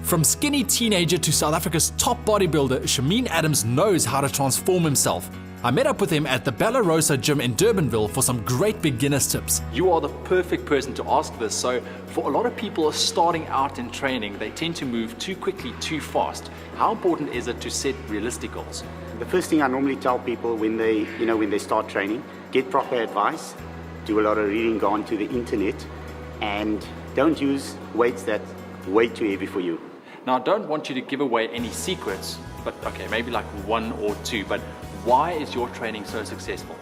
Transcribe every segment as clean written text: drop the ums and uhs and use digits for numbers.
From skinny teenager to South Africa's top bodybuilder, Shameen Adams knows how to transform himself. I met up with him at the Bellarosa gym in Durbanville for some great beginner's tips. You are the perfect person to ask this. So for a lot of people starting out in training, they tend to move too quickly, too fast. How important is it to set realistic goals? The first thing I normally tell people when they start training, get proper advice, do a lot of reading, go onto the internet, and don't use weights that are way too heavy for you. Now, I don't want you to give away any secrets, but okay, maybe like one or two, but why is your training so successful?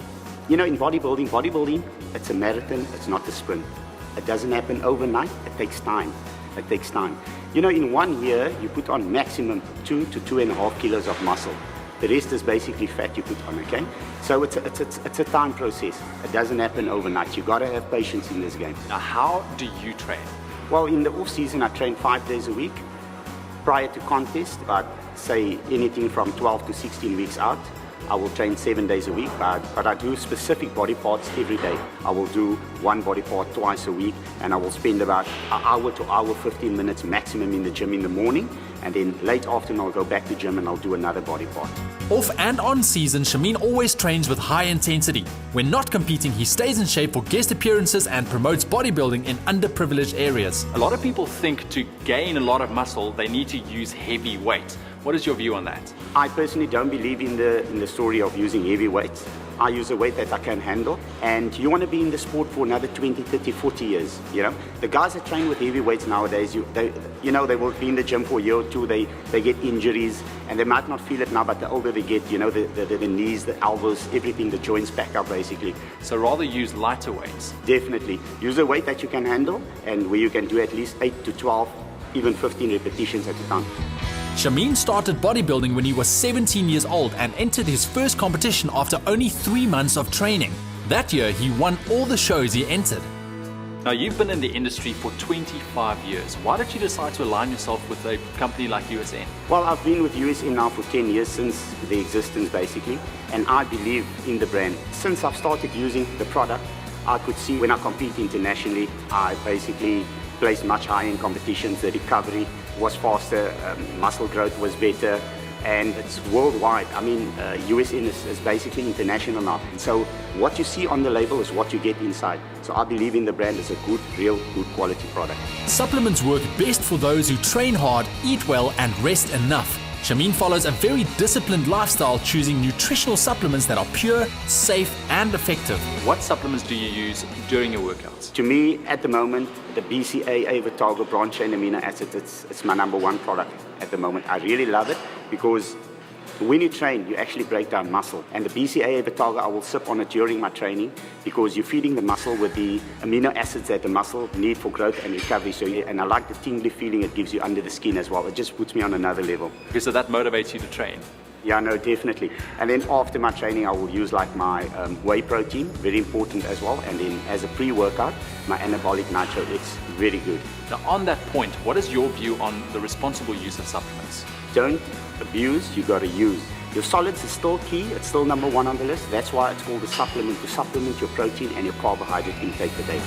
In bodybuilding, it's a marathon, it's not a sprint. It doesn't happen overnight, it takes time. In 1 year, you put on maximum 2 to 2.5 kilos of muscle. The rest is basically fat you put on, okay? So it's a time process. It doesn't happen overnight. You gotta have patience in this game. Now, how do you train? Well, in the off season, I train 5 days a week. Prior to contest, but say anything from 12 to 16 weeks out, I will train 7 days a week, but I do specific body parts every day. I will do one body part twice a week, and I will spend about an hour to hour 15 minutes maximum in the gym in the morning, and then late afternoon I'll go back to gym and I'll do another body part. Off and on season, Shameen always trains with high intensity. When not competing, he stays in shape for guest appearances and promotes bodybuilding in underprivileged areas. A lot of people think to gain a lot of muscle, they need to use heavy weights. What is your view on that? I personally don't believe in the story of using heavy weights. I use a weight that I can handle, and you want to be in the sport for another 20, 30, 40 years, The guys that train with heavy weights nowadays, they will be in the gym for a year or two, they get injuries, and they might not feel it now, but the older they get, the knees, the elbows, everything, the joints back up basically. So rather use lighter weights? Definitely. Use a weight that you can handle, and where you can do at least 8 to 12, even 15 repetitions at a time. Shameen started bodybuilding when he was 17 years old and entered his first competition after only 3 months of training. That year, he won all the shows he entered. Now, you've been in the industry for 25 years. Why did you decide to align yourself with a company like USN? Well, I've been with USN now for 10 years, since the existence basically, and I believe in the brand. Since I've started using the product, I could see when I compete internationally, I basically placed much higher in competitions. The recovery was faster, muscle growth was better, and it's worldwide. USN is basically international now. So what you see on the label is what you get inside. So I believe in the brand as a good quality product. Supplements work best for those who train hard, eat well, and rest enough. Shameen follows a very disciplined lifestyle, choosing nutritional supplements that are pure, safe, and effective. What supplements do you use during your workouts? To me, at the moment, the BCA Avatago branch chain amino acids, it's my number one product at the moment. I really love it because when you train, you actually break down muscle. And the BCA Avatago, I will sip on it during my training because you're feeding the muscle with the amino acids that the muscle need for growth and recovery. And I like the tingly feeling it gives you under the skin as well. It just puts me on another level. Okay, so that motivates you to train? Yeah, no, definitely. And then after my training, I will use like my whey protein, very important as well. And then as a pre-workout, my anabolic nitro, it's very good. Now, on that point, what is your view on the responsible use of supplements? Don't abuse, you gotta use. Your solids is still key, it's still number one on the list. That's why it's called a supplement, to supplement your protein and your carbohydrate intake per day.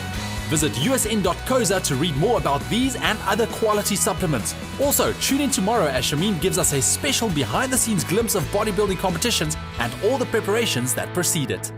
Visit usn.coza to read more about these and other quality supplements. Also, tune in tomorrow as Shameen gives us a special behind-the-scenes glimpse of bodybuilding competitions and all the preparations that precede it.